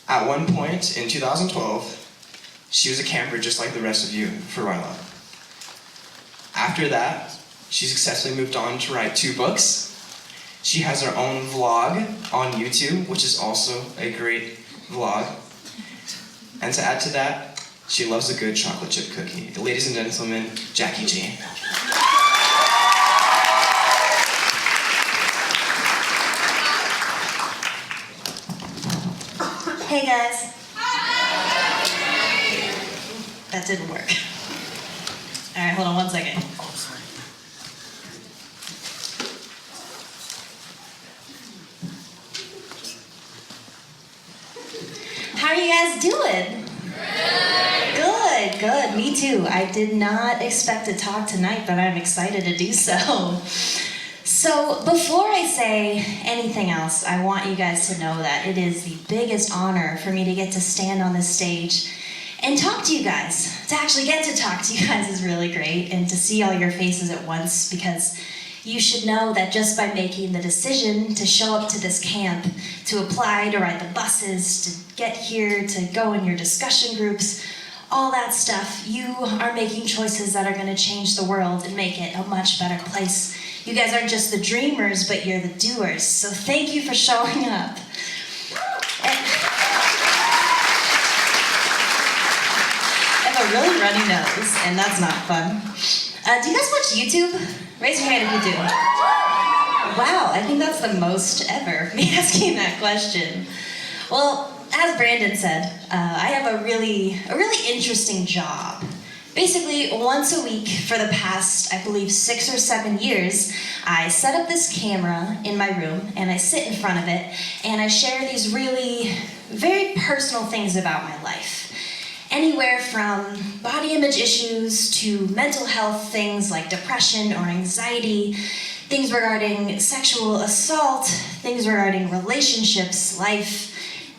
At one point in 2012, she was a camper just like the rest of you for RYLA. After that, she successfully moved on to write 2 books. She has her own vlog on YouTube, which is also a great vlog. And to add to that, she loves a good chocolate chip cookie. Ladies and gentlemen, Jackie G. Hey guys. That didn't work. All right, hold on one second. How are you guys doing? Good, good. Me too. I did not expect to talk tonight, but I'm excited to do so. So before I say anything else, I want you guys to know that it is the biggest honor for me to get to stand on this stage and talk to you guys. To actually get to talk to you guys is really great, and to see all your faces at once, because you should know that just by making the decision to show up to this camp, to apply to ride the buses, to get here, to go in your discussion groups, all that stuff, you are making choices that are going to change the world and make it a much better place. You guys aren't just the dreamers, but you're the doers. So thank you for showing up. I have a really runny nose, and that's not fun. Do you guys watch YouTube? Raise your hand if you do. Wow, I think that's the most ever, me asking that question. Well, as Brandon said, I have a really interesting job. Basically, once a week for the past, I believe, 6 or 7 years, I set up this camera in my room, and I sit in front of it, and I share these really very personal things about my life. Anywhere from body image issues to mental health things like depression or anxiety, things regarding sexual assault, things regarding relationships, life,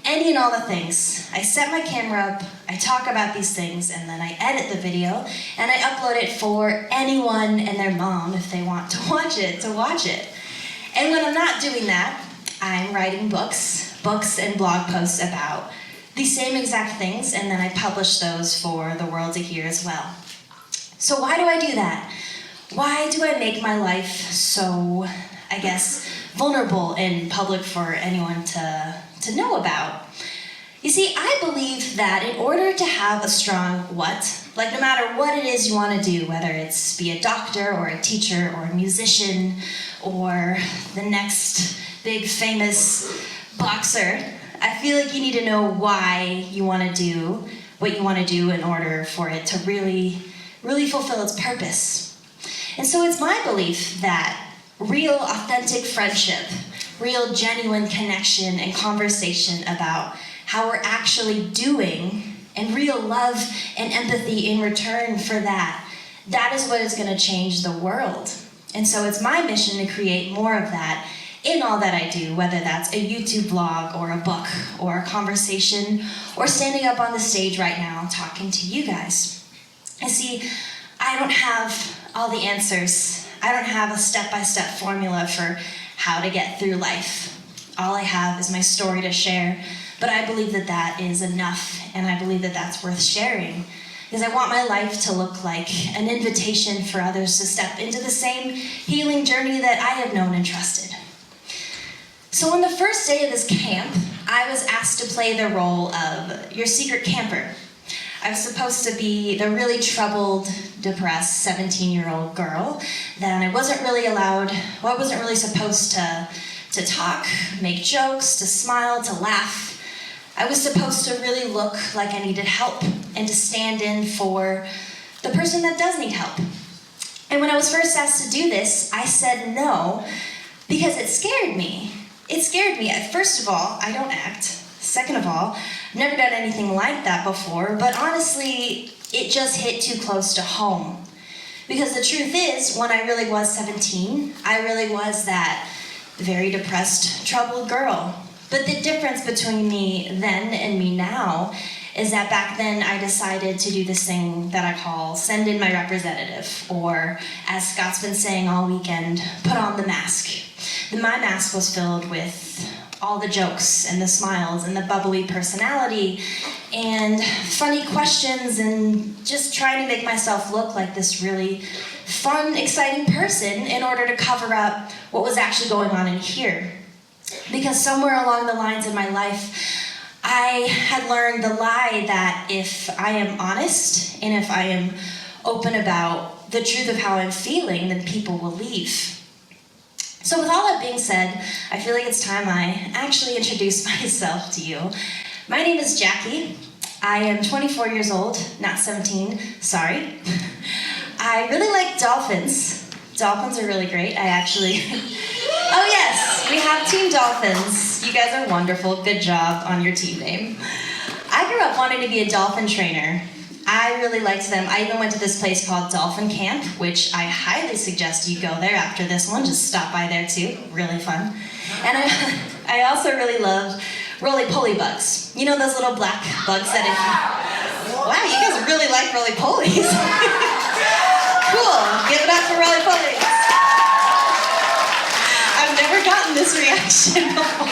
any and all the things. I set my camera up, I talk about these things, and then I edit the video, and I upload it for anyone and their mom, if they want to watch it, And when I'm not doing that, I'm writing books and blog posts about the same exact things, and then I publish those for the world to hear as well. So why do I do that? Why do I make my life so, I guess, vulnerable in public for anyone to know about? You see, I believe that in order to have a strong what, like no matter what it is you want to do, whether it's be a doctor or a teacher or a musician or the next big famous boxer, I feel like you need to know why you want to do what you want to do in order for it to really fulfill its purpose. And so it's my belief that real, authentic friendship, real, genuine connection and conversation about how we're actually doing, and real love and empathy in return for that is what is going to change the world. And so it's my mission to create more of that in all that I do, whether that's a YouTube vlog or a book or a conversation or standing up on the stage right now talking to you guys. I see, I don't have all the answers. I don't have a step-by-step formula for how to get through life. All I have is my story to share, but I believe that that is enough, and I believe that that's worth sharing, because I want my life to look like an invitation for others to step into the same healing journey that I have known and trusted. So on the first day of this camp, I was asked to play the role of your secret camper. I was supposed to be the really troubled, depressed 17-year-old girl that I wasn't really supposed to talk, make jokes, to smile, to laugh. I was supposed to really look like I needed help and to stand in for the person that does need help. And when I was first asked to do this, I said no because it scared me. It scared me. First of all, I don't act. Second of all, I've never done anything like that before, but honestly, it just hit too close to home. Because the truth is, when I really was 17, I really was that very depressed, troubled girl. But the difference between me then and me now is that back then I decided to do this thing that I call send in my representative, or as Scott's been saying all weekend, put on the mask. My mask was filled with all the jokes and the smiles and the bubbly personality and funny questions and just trying to make myself look like this really fun, exciting person in order to cover up what was actually going on in here. Because somewhere along the lines in my life, I had learned the lie that if I am honest and if I am open about the truth of how I'm feeling, then people will leave. So with all that being said, I feel like it's time I actually introduce myself to you. My name is Jackie. I am 24 years old, not 17, sorry. I really like dolphins. Dolphins are really great. I actually... Oh yes, we have Team Dolphins. You guys are wonderful. Good job on your team name. I grew up wanting to be a dolphin trainer. I really liked them. I even went to this place called Dolphin Camp, which I highly suggest you go there after this one. Just stop by there too. Really fun. And I also really loved roly-poly bugs. You know those little black bugs that if you... Wow, you guys really like roly-polies. Cool. Give it up for roly-polies. I've never gotten this reaction before.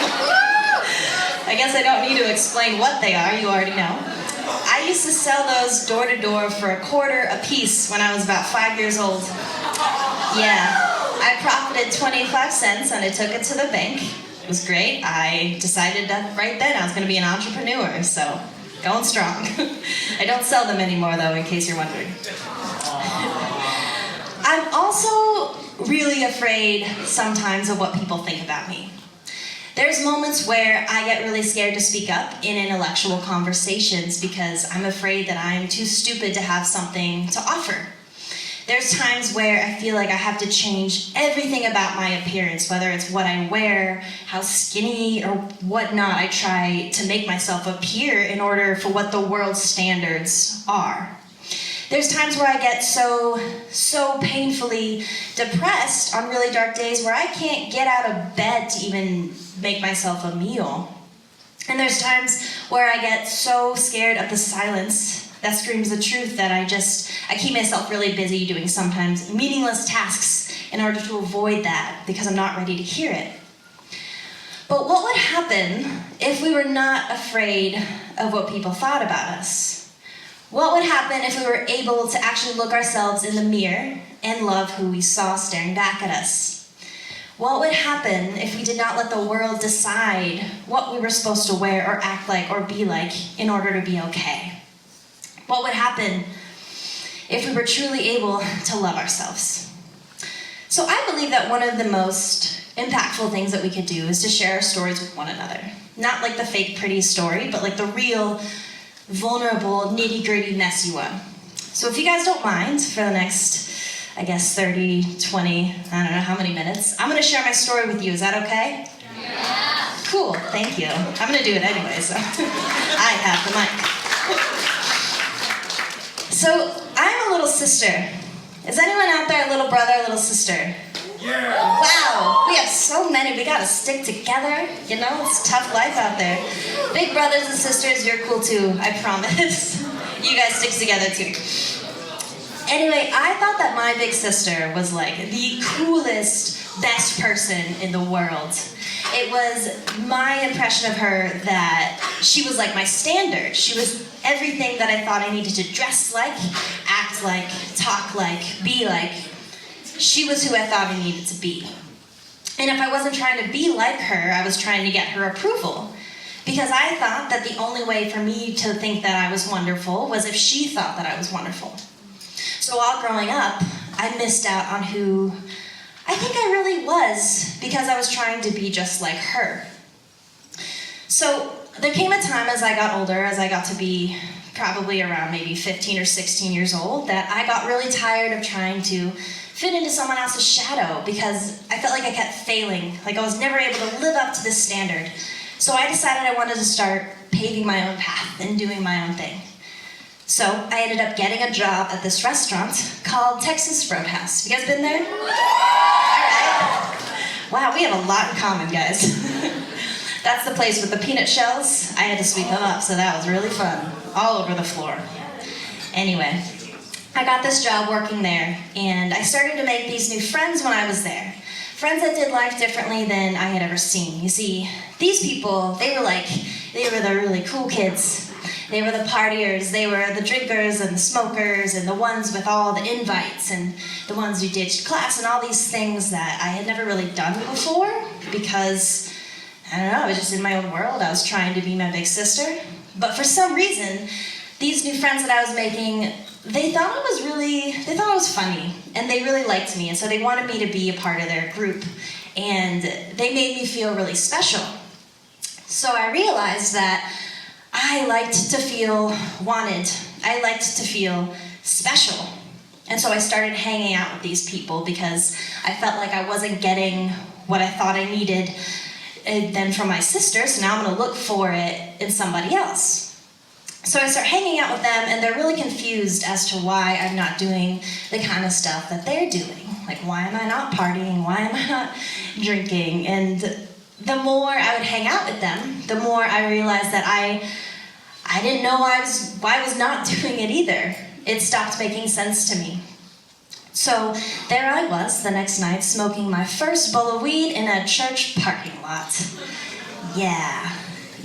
I guess I don't need to explain what they are. You already know. I used to sell those door to door for $0.25 a piece when I was about 5 years old. Yeah, I profited 25 cents and I took it to the bank. It was great. I decided that right then I was going to be an entrepreneur, so going strong. I don't sell them anymore though, in case you're wondering. I'm also really afraid sometimes of what people think about me. There's moments where I get really scared to speak up in intellectual conversations because I'm afraid that I'm too stupid to have something to offer. There's times where I feel like I have to change everything about my appearance, whether it's what I wear, how skinny or whatnot I try to make myself appear in order for what the world's standards are. There's times where I get so painfully depressed on really dark days where I can't get out of bed to even make myself a meal. And there's times where I get so scared of the silence that screams the truth that I keep myself really busy doing sometimes meaningless tasks in order to avoid that because I'm not ready to hear it. But what would happen if we were not afraid of what people thought about us? What would happen if we were able to actually look ourselves in the mirror and love who we saw staring back at us? What would happen if we did not let the world decide what we were supposed to wear or act like or be like in order to be okay? What would happen if we were truly able to love ourselves? So I believe that one of the most impactful things that we could do is to share our stories with one another. Not like the fake pretty story, but like the real vulnerable, nitty-gritty, messy one. So if you guys don't mind, for the next, I guess 30, 20, I don't know how many minutes, I'm going to share my story with you. Is that okay? Yeah. Cool, thank you. I'm going to do it anyway, so I have the mic. So I'm a little sister. Is anyone out there a little brother, a little sister? Yeah. Wow, we have so many. We gotta stick together. You know, it's a tough life out there. Big brothers and sisters, you're cool too, I promise. You guys stick together too. Anyway, I thought that my big sister was like the coolest, best person in the world. It was my impression of her that she was like my standard. She was everything that I thought I needed to dress like, act like, talk like, be like. She was who I thought I needed to be. And if I wasn't trying to be like her, I was trying to get her approval. Because I thought that the only way for me to think that I was wonderful was if she thought that I was wonderful. So while growing up, I missed out on who I think I really was because I was trying to be just like her. So there came a time as I got older, as I got to be probably around maybe 15 or 16 years old, that I got really tired of trying to fit into someone else's shadow because I felt like I kept failing, like I was never able to live up to this standard. So I decided I wanted to start paving my own path and doing my own thing. So I ended up getting a job at this restaurant called Texas Roadhouse. You guys been there? All right. Wow, we have a lot in common, guys. That's the place with the peanut shells. I had to sweep them up, so that was really fun. All over the floor. Anyway, I got this job working there, and I started to make these new friends when I was there. Friends that did life differently than I had ever seen. You see, these people, they were the really cool kids. They were the partiers, they were the drinkers and the smokers and the ones with all the invites and the ones who ditched class and all these things that I had never really done before because, I don't know, I was just in my own world. I was trying to be my big sister. But for some reason, these new friends that I was making, they thought it was funny and they really liked me, and so they wanted me to be a part of their group, and they made me feel really special. So I realized that I liked to feel wanted. I liked to feel special. And so I started hanging out with these people because I felt like I wasn't getting what I thought I needed then from my sister, so now I'm gonna look for it in somebody else. So I start hanging out with them, and they're really confused as to why I'm not doing the kind of stuff that they're doing. Like, why am I not partying? Why am I not drinking? And the more I would hang out with them, the more I realized that I didn't know why I was not doing it either. It stopped making sense to me. So there I was the next night smoking my first bowl of weed in a church parking lot.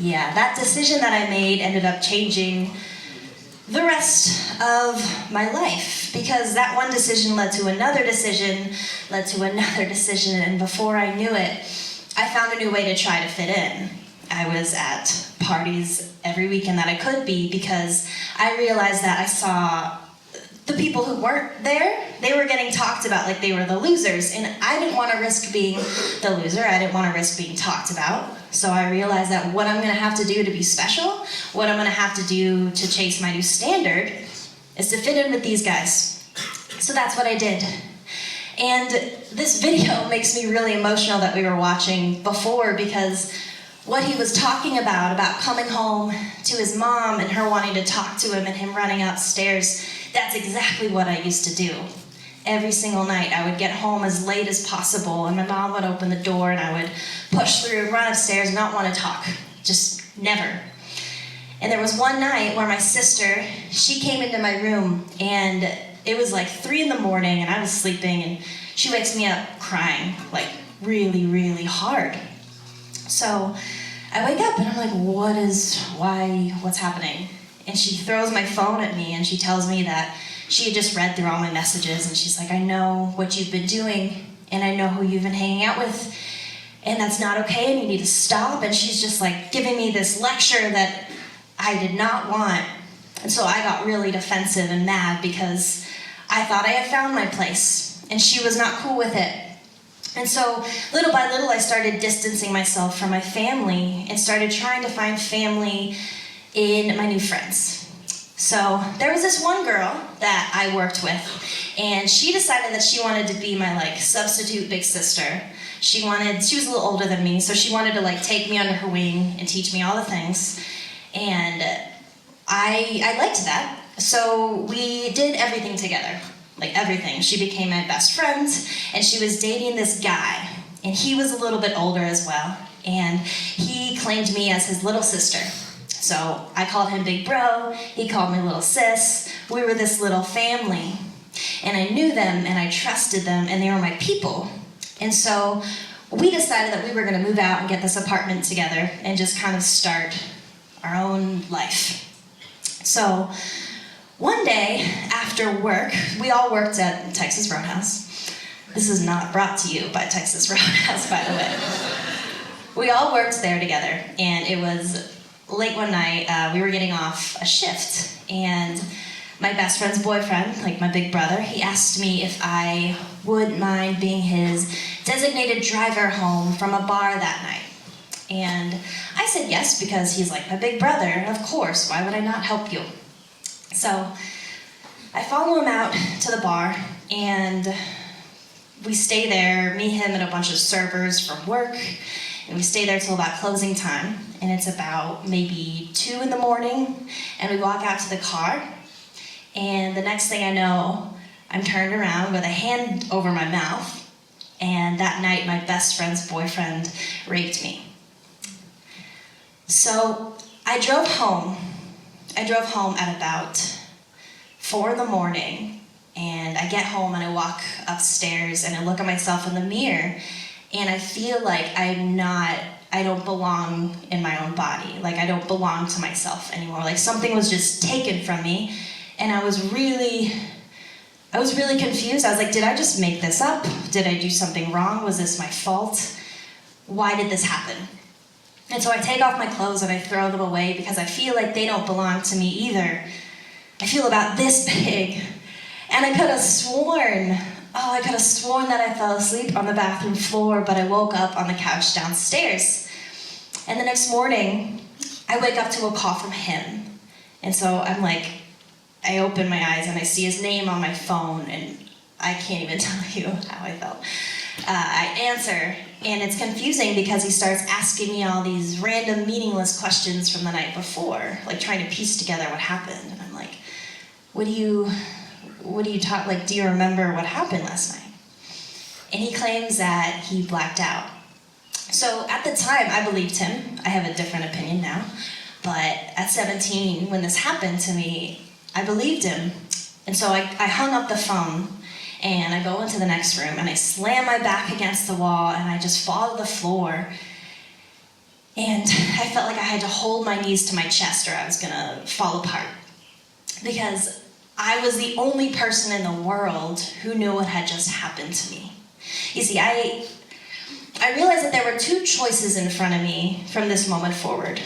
Yeah, that decision that I made ended up changing the rest of my life, because that one decision led to another decision, led to another decision, and before I knew it, I found a new way to try to fit in. I was at parties every weekend that I could be because I realized that I saw the people who weren't there, they were getting talked about like they were the losers, and I didn't want to risk being the loser. I didn't want to risk being talked about. So I realized that what I'm going to have to do to be special, what I'm going to have to do to chase my new standard, is to fit in with these guys. So that's what I did. And this video makes me really emotional that we were watching before, because what he was talking about coming home to his mom and her wanting to talk to him and him running upstairs, that's exactly what I used to do. Every single night I would get home as late as possible, and my mom would open the door and I would push through, run upstairs, and not want to talk. Just never. And there was one night where my sister, she came into my room, and it was like 3 in the morning and I was sleeping, and she wakes me up crying, like really, really hard. So I wake up and I'm like, what's happening? And she throws my phone at me and she tells me that she had just read through all my messages, and she's like, I know what you've been doing and I know who you've been hanging out with, and that's not okay and you need to stop. And she's just like giving me this lecture that I did not want. And so I got really defensive and mad because I thought I had found my place and she was not cool with it. And so little by little I started distancing myself from my family and started trying to find family in my new friends. So there was this one girl that I worked with, and she decided that she wanted to be my like substitute big sister. She was a little older than me, so she wanted to like take me under her wing and teach me all the things. And I liked that. So we did everything together, like everything. She became my best friend, and she was dating this guy, and he was a little bit older as well, and he claimed me as his little sister. So I called him Big Bro, he called me Little Sis. We were this little family, and I knew them and I trusted them, and they were my people. And so we decided that we were gonna move out and get this apartment together and just kind of start our own life. So one day after work, we all worked at Texas Roadhouse. This is not brought to you by Texas Roadhouse, by the way. We all worked there together, and it was late one night. We were getting off a shift, and my best friend's boyfriend, like my big brother, he asked me if I wouldn't mind being his designated driver home from a bar that night. And I said yes, because he's like my big brother, of course, why would I not help you? So I follow him out to the bar, and we stay there, me, him, and a bunch of servers from work, and we stay there till about closing time, and it's about maybe 2 in the morning, and we walk out to the car, and the next thing I know, I'm turned around with a hand over my mouth, and that night my best friend's boyfriend raped me. So I drove home at about 4 in the morning, and I get home and I walk upstairs and I look at myself in the mirror, and I feel like I'm not I don't belong in my own body. Like, I don't belong to myself anymore. Like, something was just taken from me, and I was really confused. I was like, did I just make this up? Did I do something wrong? Was this my fault? Why did this happen? And so I take off my clothes and I throw them away because I feel like they don't belong to me either. I feel about this big. And I could have sworn that I fell asleep on the bathroom floor, but I woke up on the couch downstairs. And the next morning, I wake up to a call from him. And so I'm like, I open my eyes and I see his name on my phone, and I can't even tell you how I felt. I answer, and it's confusing because he starts asking me all these random, meaningless questions from the night before, like trying to piece together what happened. And I'm like, what do you talk, like, do you remember what happened last night? And he claims that he blacked out. So at the time, I believed him. I have a different opinion now. But at 17, when this happened to me, I believed him. And so I hung up the phone, and I go into the next room, and I slam my back against the wall, and I just fall to the floor. And I felt like I had to hold my knees to my chest or I was gonna fall apart. Because I was the only person in the world who knew what had just happened to me. You see, I realized that there were two choices in front of me from this moment forward.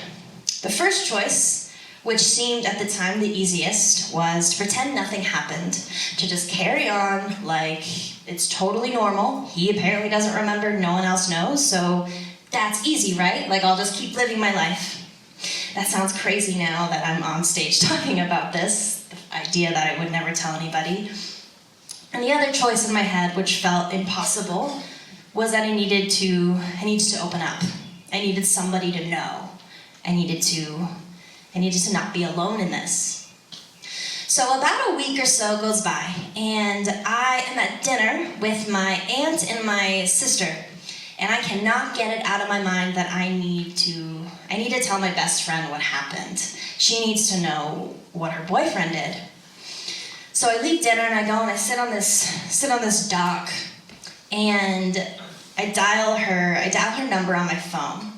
The first choice, which seemed at the time the easiest, was to pretend nothing happened, to just carry on like it's totally normal. He apparently doesn't remember, no one else knows, so that's easy, right? Like, I'll just keep living my life. That sounds crazy now that I'm on stage talking about this, the idea that I would never tell anybody. And the other choice in my head, which felt impossible, was that I needed to open up. I needed somebody to know. I needed to not be alone in this. So about a week or so goes by, and I am at dinner with my aunt and my sister, and I cannot get it out of my mind that I need to tell my best friend what happened. She needs to know what her boyfriend did. So I leave dinner and I go and I sit on this dock, and I dial her number on my phone.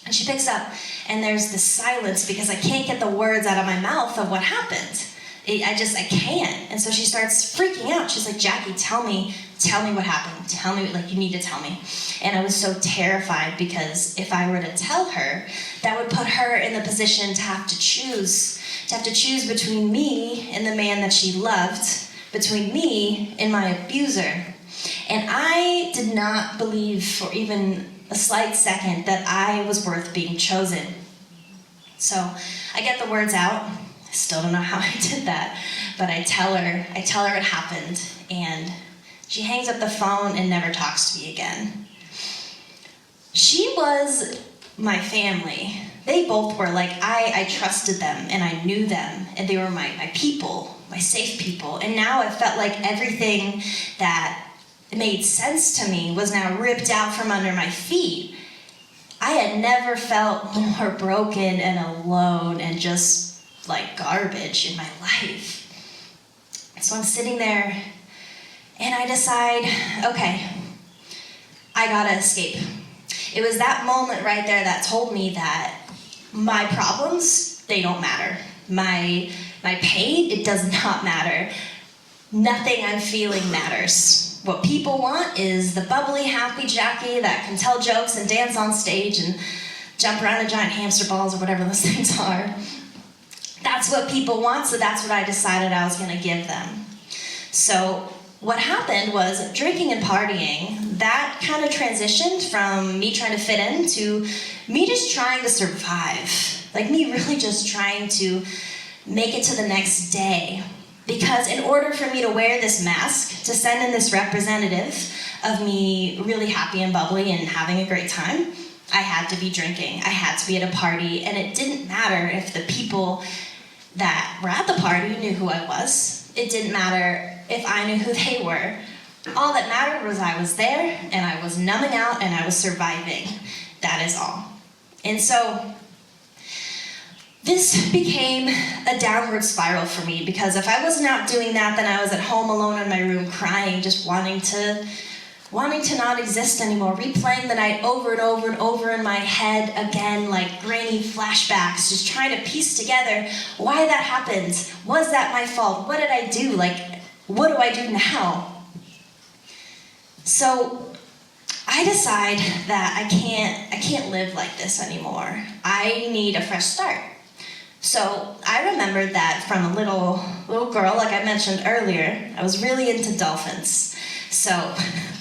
And she picks up, and there's this silence because I can't get the words out of my mouth of what happened. I can't. And so she starts freaking out. She's like, Jackie, tell me what happened. Tell me, like, you need to tell me. And I was so terrified because if I were to tell her, that would put her in the position to have to choose between me and the man that she loved, between me and my abuser. And I did not believe for even a slight second that I was worth being chosen. So I get the words out. I still don't know how I did that, but I tell her it happened, and she hangs up the phone and never talks to me again. She was my family. They both were. Like, I trusted them and I knew them, and they were my people, my safe people. And now it felt like everything that made sense to me was now ripped out from under my feet. I had never felt more broken and alone and just like garbage in my life. So I'm sitting there and I decide, okay, I gotta escape. It was that moment right there that told me that my problems, they don't matter. My pain, it does not matter. Nothing I'm feeling matters. What people want is the bubbly, happy Jackie that can tell jokes and dance on stage and jump around in giant hamster balls or whatever those things are. That's what people want, so that's what I decided I was gonna give them. So what happened was drinking and partying, that kind of transitioned from me trying to fit in to me just trying to survive. Like, me really just trying to make it to the next day. Because in order for me to wear this mask, to send in this representative of me really happy and bubbly and having a great time, I had to be drinking. I had to be at a party, and it didn't matter if the people that were at the party knew who I was. It didn't matter if I knew who they were. All that mattered was I was there, and I was numbing out, and I was surviving. That is all. And so this became a downward spiral for me, because if I wasn't out doing that, then I was at home alone in my room crying, just wanting to wanting to not exist anymore, replaying the night over and over and over in my head again, like grainy flashbacks, just trying to piece together why that happened. Was that my fault? What did I do? Like, what do I do now? So I decide that I can't live like this anymore. I need a fresh start. So I remembered that from a little girl, like I mentioned earlier, I was really into dolphins. So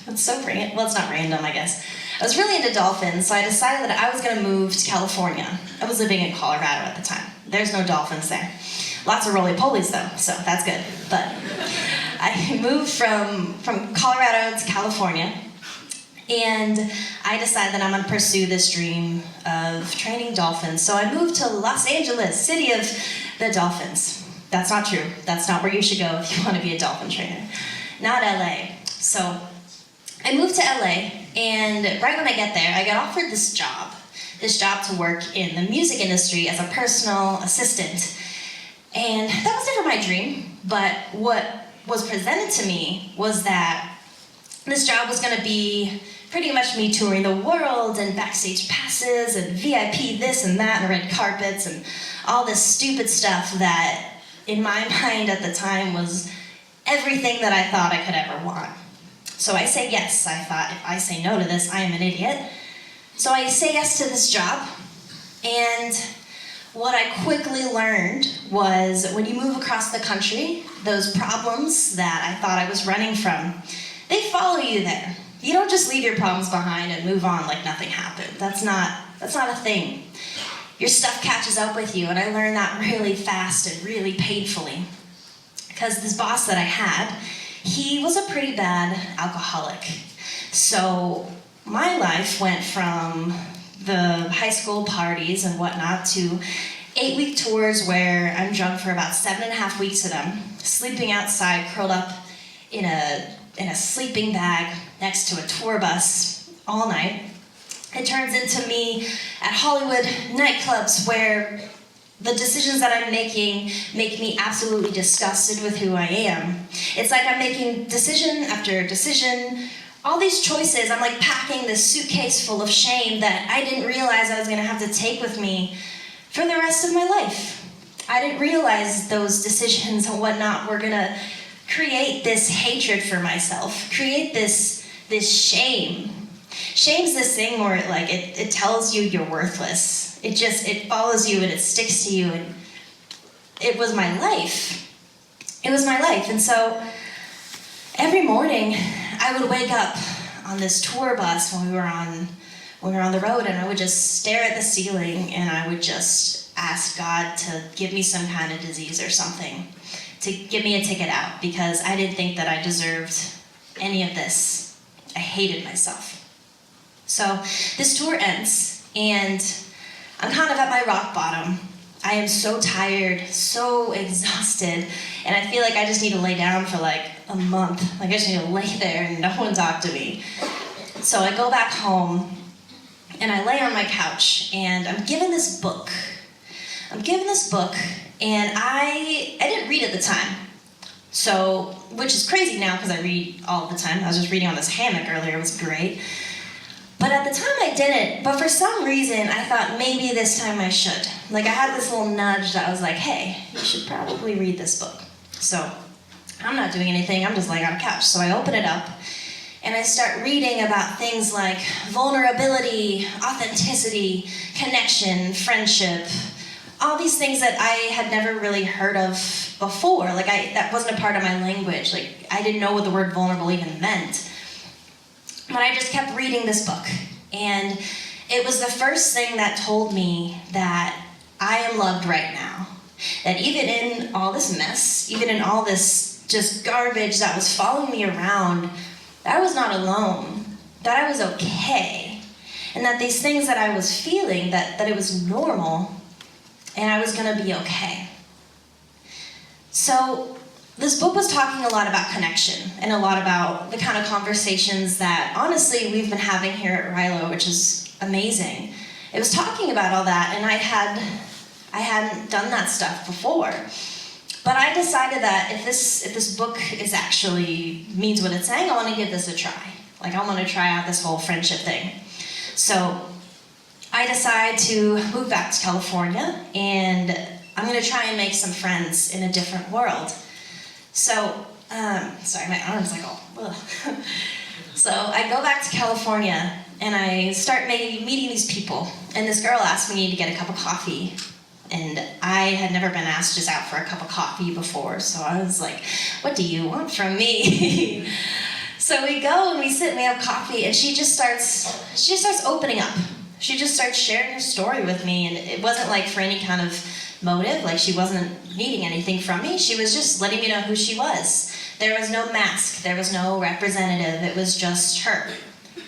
it's so random. Well, it's not random, I guess. I was really into dolphins, so I decided that I was going to move to California. I was living in Colorado at the time. There's no dolphins there. Lots of roly-polies though, so that's good. But I moved from Colorado to California, and I decided that I'm going to pursue this dream of training dolphins. So I moved to Los Angeles, city of the dolphins. That's not true. That's not where you should go if you want to be a dolphin trainer. Not LA. So I moved to LA, and right when I get there, I get offered this job to work in the music industry as a personal assistant. And that was never my dream, but what was presented to me was that this job was going to be pretty much me touring the world and backstage passes and VIP this and that and red carpets and all this stupid stuff that in my mind at the time was everything that I thought I could ever want. So I say yes. I thought, if I say no to this, I am an idiot. So I say yes to this job, and what I quickly learned was when you move across the country, those problems that I thought I was running from, they follow you there. You don't just leave your problems behind and move on like nothing happened. That's not a thing. Your stuff catches up with you, and I learned that really fast and really painfully. Because this boss that I had, he was a pretty bad alcoholic. So my life went from the high school parties and whatnot to 8-week tours where I'm drunk for about 7.5 weeks of them, sleeping outside, curled up in a sleeping bag next to a tour bus all night. It turns into me at Hollywood nightclubs where the decisions that I'm making make me absolutely disgusted with who I am. It's like I'm making decision after decision, all these choices. I'm like packing this suitcase full of shame that I didn't realize I was gonna have to take with me for the rest of my life. I didn't realize those decisions and whatnot were gonna create this hatred for myself, create this shame. Shame's this thing where it tells you you're worthless. It follows you and it sticks to you, and it was my life. It was my life. And so every morning I would wake up on this tour bus when we were on the road, and I would just stare at the ceiling and I would just ask God to give me some kind of disease or something, to give me a ticket out, because I didn't think that I deserved any of this. I hated myself. So this tour ends, and I'm kind of at my rock bottom. I am so tired, so exhausted, and I feel like I just need to lay down for like a month. Like I just need to lay there and no one talk to me. So I go back home, and I lay on my couch, and I'm given this book. And I didn't read at the time. So, which is crazy now because I read all the time. I was just reading on this hammock earlier, it was great. But at the time I didn't, but for some reason I thought maybe this time I should. Like I had this little nudge that was like, hey, you should probably read this book. So I'm not doing anything, I'm just laying on a couch. So I open it up and I start reading about things like vulnerability, authenticity, connection, friendship, all these things that I had never really heard of before. Like that wasn't a part of my language. Like I didn't know what the word vulnerable even meant. But I just kept reading this book, and it was the first thing that told me that I am loved right now. That even in all this mess, even in all this just garbage that was following me around, that I was not alone, that I was okay, and that these things that I was feeling, that it was normal, and I was gonna be okay. So this book was talking a lot about connection and a lot about the kind of conversations that, honestly, we've been having here at RYLA, which is amazing. It was talking about all that, and I hadn't done that stuff before. But I decided that if this book is actually means what it's saying, I want to give this a try. Like, I want to try out this whole friendship thing. So I decide to move back to California, and I'm going to try and make some friends in a different world. So, sorry, my arm's like all, ugh. So I go back to California, and I start meeting these people. And this girl asked me to get a cup of coffee. And I had never been asked just out for a cup of coffee before, so I was like, what do you want from me? So we go and we sit and we have coffee, and she just starts opening up. She just starts sharing her story with me, and it wasn't like for any kind of motive, like she wasn't needing anything from me. She was just letting me know who she was. There was no mask, there was no representative, it was just her.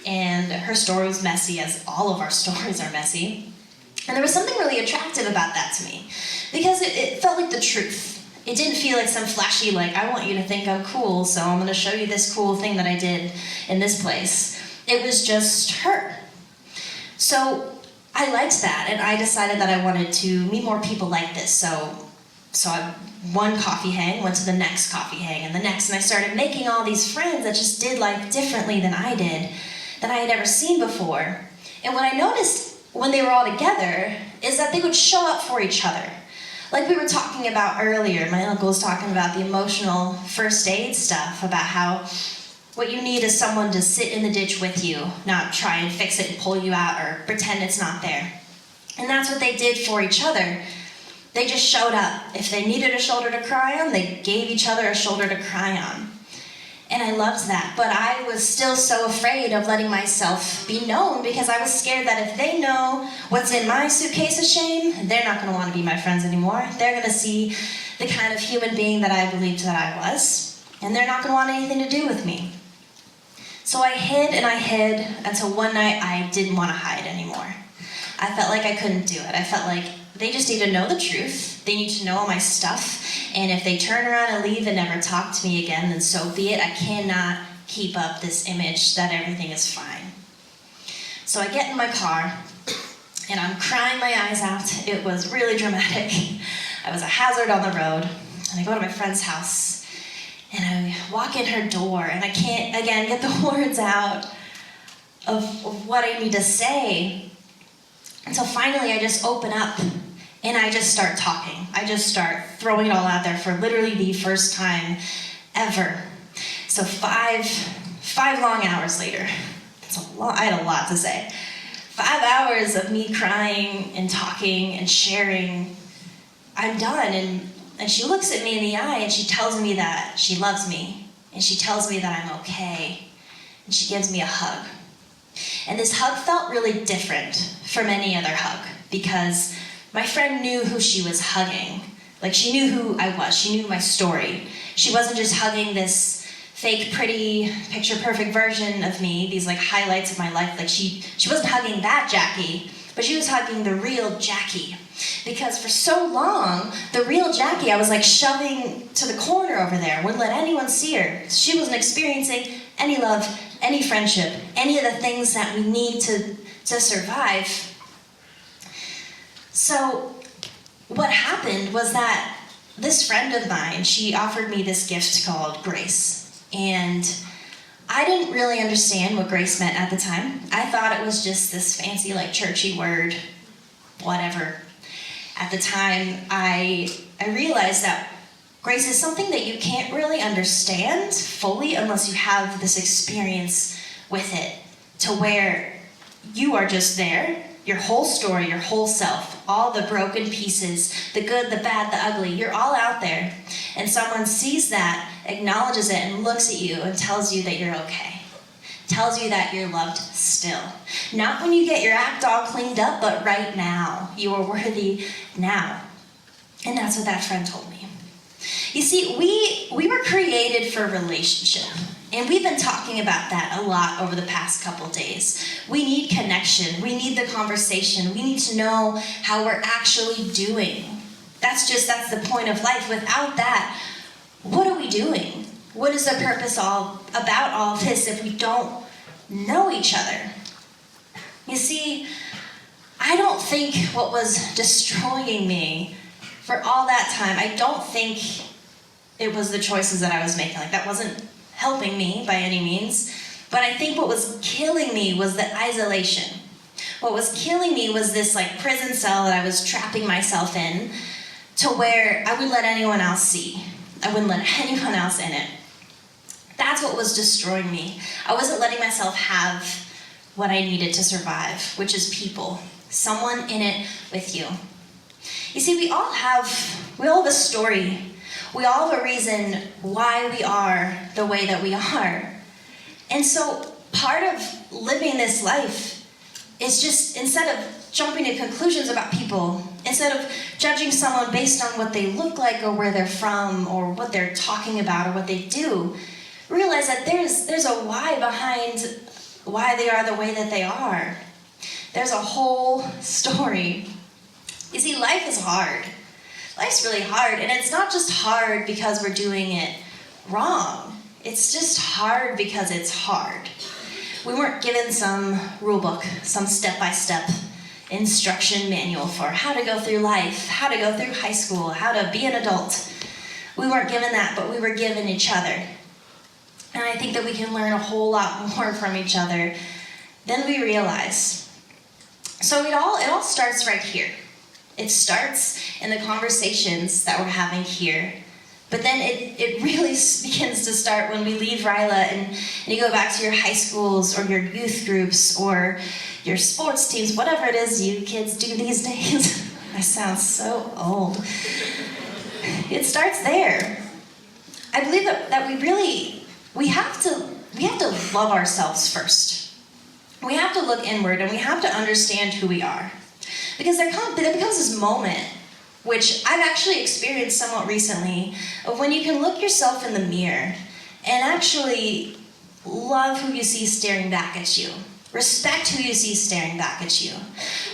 And her story was messy, as all of our stories are messy. And there was something really attractive about that to me, because it felt like the truth. It didn't feel like some flashy, like, I want you to think I'm cool, so I'm gonna show you this cool thing that I did in this place. It was just her. So I liked that, and I decided that I wanted to meet more people like this. So I, one coffee hang went to the next coffee hang, and the next, and I started making all these friends that just did life differently than I did, that I had never seen before. And what I noticed when they were all together is that they would show up for each other. Like we were talking about earlier, my uncle was talking about the emotional first aid stuff, about how what you need is someone to sit in the ditch with you, not try and fix it and pull you out or pretend it's not there. And that's what they did for each other. They just showed up. If they needed a shoulder to cry on, they gave each other a shoulder to cry on. And I loved that, but I was still so afraid of letting myself be known, because I was scared that if they know what's in my suitcase of shame, they're not going to want to be my friends anymore. They're going to see the kind of human being that I believed that I was, and they're not going to want anything to do with me. So I hid and I hid until one night I didn't want to hide anymore. I felt like I couldn't do it. I felt like they just need to know the truth. They need to know all my stuff. And if they turn around and leave and never talk to me again, then so be it. I cannot keep up this image that everything is fine. So I get in my car, and I'm crying my eyes out. It was really dramatic. I was a hazard on the road. And I go to my friend's house, and I walk in her door, and I can't, again, get the words out of what I need to say. And so finally I just open up, and I just start talking. I just start throwing it all out there for literally the first time ever. So five long hours later, I had a lot to say. 5 hours of me crying and talking and sharing, I'm done. And she looks at me in the eye, and she tells me that she loves me, and she tells me that I'm okay, and she gives me a hug. And this hug felt really different from any other hug, because my friend knew who she was hugging. Like, she knew who I was. She knew my story. She wasn't just hugging this fake, pretty, picture-perfect version of me, these like highlights of my life. Like, she wasn't hugging that Jackie, but she was hugging the real Jackie. Because for so long, the real Jackie I was like shoving to the corner over there, wouldn't let anyone see her. She wasn't experiencing any love, any friendship, any of the things that we need to survive. So what happened was that this friend of mine, she offered me this gift called grace. And I didn't really understand what grace meant at the time. I thought it was just this fancy, like, churchy word, whatever. At the time, I realized that grace is something that you can't really understand fully unless you have this experience with it, to where you are just there, your whole story, your whole self, all the broken pieces, the good, the bad, the ugly, you're all out there. And someone sees that, acknowledges it, and looks at you and tells you that you're okay. Tells you that you're loved still. Not when you get your act all cleaned up, but right now. You are worthy now. And that's what that friend told me. You see, we were created for relationship. And we've been talking about that a lot over the past couple days. We need connection. We need the conversation. We need to know how we're actually doing. That's the point of life. Without that, what are we doing? What is the purpose about all of this if we don't know each other? You see, I don't think what was destroying me for all that time, I don't think it was the choices that I was making. Like, that wasn't helping me by any means. But I think what was killing me was the isolation. What was killing me was this like prison cell that I was trapping myself in, to where I wouldn't let anyone else see. I wouldn't let anyone else in it. That's what was destroying me. I wasn't letting myself have what I needed to survive, which is people. Someone in it with you. You see, we all have a story. We all have a reason why we are the way that we are. And so part of living this life is just, instead of jumping to conclusions about people, instead of judging someone based on what they look like or where they're from or what they're talking about or what they do, realize that there's a why behind why they are the way that they are. There's a whole story. You see, life is hard. Life's really hard, and it's not just hard because we're doing it wrong. It's just hard because it's hard. We weren't given some rule book, some step-by-step instruction manual for how to go through life, how to go through high school, how to be an adult. We weren't given that, but we were given each other. And I think that we can learn a whole lot more from each other than we realize. So it all starts right here. It starts in the conversations that we're having here. But then it really begins to start when we leave RYLA and you go back to your high schools or your youth groups or your sports teams, whatever it is you kids do these days. I sound so old. It starts there. I believe that we have to love ourselves first. We have to look inward and we have to understand who we are. Because there becomes this moment, which I've actually experienced somewhat recently, of when you can look yourself in the mirror and actually love who you see staring back at you. Respect who you see staring back at you.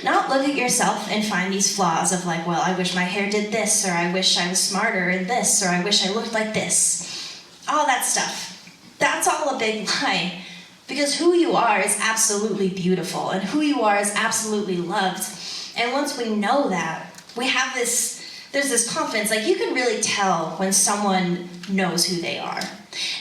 Not look at yourself and find these flaws of like, well, I wish my hair did this, or I wish I was smarter in this, or I wish I looked like this. All that stuff. That's all a big lie. Because who you are is absolutely beautiful, and who you are is absolutely loved. And once we know that, there's this confidence. Like, you can really tell when someone knows who they are.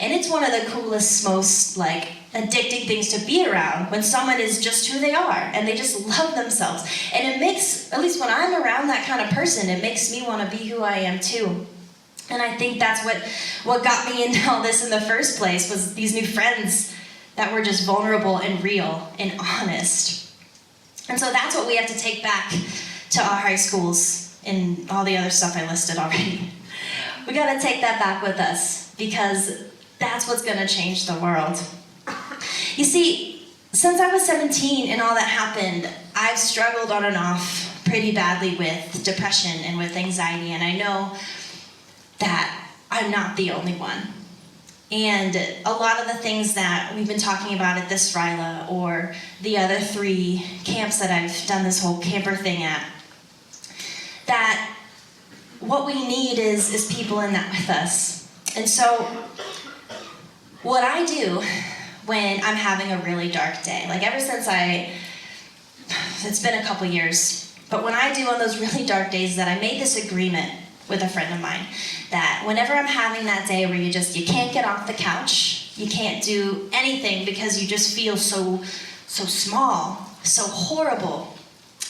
And it's one of the coolest, most like addicting things to be around, when someone is just who they are and they just love themselves. And it makes, at least when I'm around that kind of person, it makes me want to be who I am too. And I think that's what got me into all this in the first place, was these new friends that were just vulnerable and real and honest. And so that's what we have to take back to our high schools and all the other stuff I listed already. We gotta take that back with us, because that's what's gonna change the world. You see, since I was 17 and all that happened, I've struggled on and off pretty badly with depression and with anxiety, and I know that I'm not the only one. And a lot of the things that we've been talking about at this RYLA or the other 3 camps that I've done this whole camper thing at, that what we need is people in that with us. And so what I do when I'm having a really dark day, like ever since it's been a couple years, but when I do on those really dark days, that I made this agreement with a friend of mine, that whenever I'm having that day where you can't get off the couch, you can't do anything because you just feel so small, so horrible,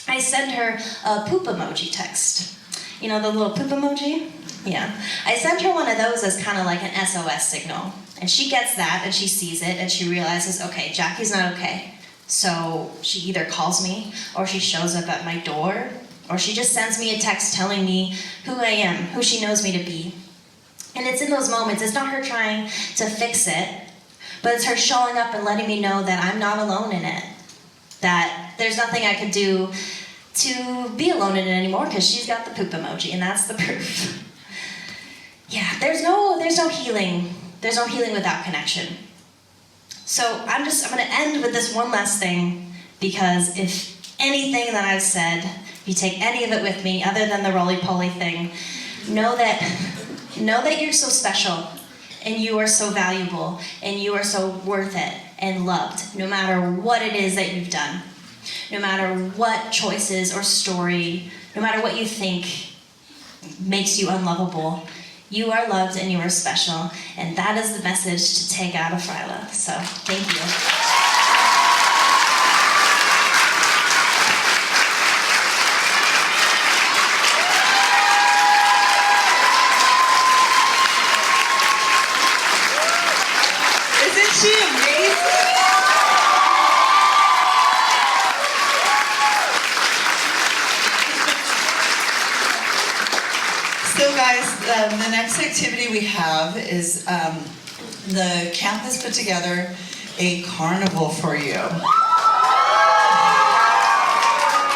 I send her a poop emoji text. You know the little poop emoji? Yeah. I sent her one of those as kind of like an SOS signal. And she gets that and she sees it and she realizes, okay, Jackie's not okay. So she either calls me or she shows up at my door, or she just sends me a text telling me who I am, who she knows me to be. And it's in those moments, it's not her trying to fix it, but it's her showing up and letting me know that I'm not alone in it. That there's nothing I could do to be alone in it anymore, because she's got the poop emoji, and that's the proof. Yeah, there's no healing. There's no healing without connection. So I'm gonna end with this one last thing, because if anything that I've said, if you take any of it with me, other than the roly-poly thing, know that you're so special, and you are so valuable, and you are so worth it and loved, no matter what it is that you've done, no matter what choices or story, no matter what you think makes you unlovable. You are loved and you are special, and that is the message to take out of RYLA. So, thank you. Isn't she amazing? So guys, the next activity we have is the campus put together a carnival for you.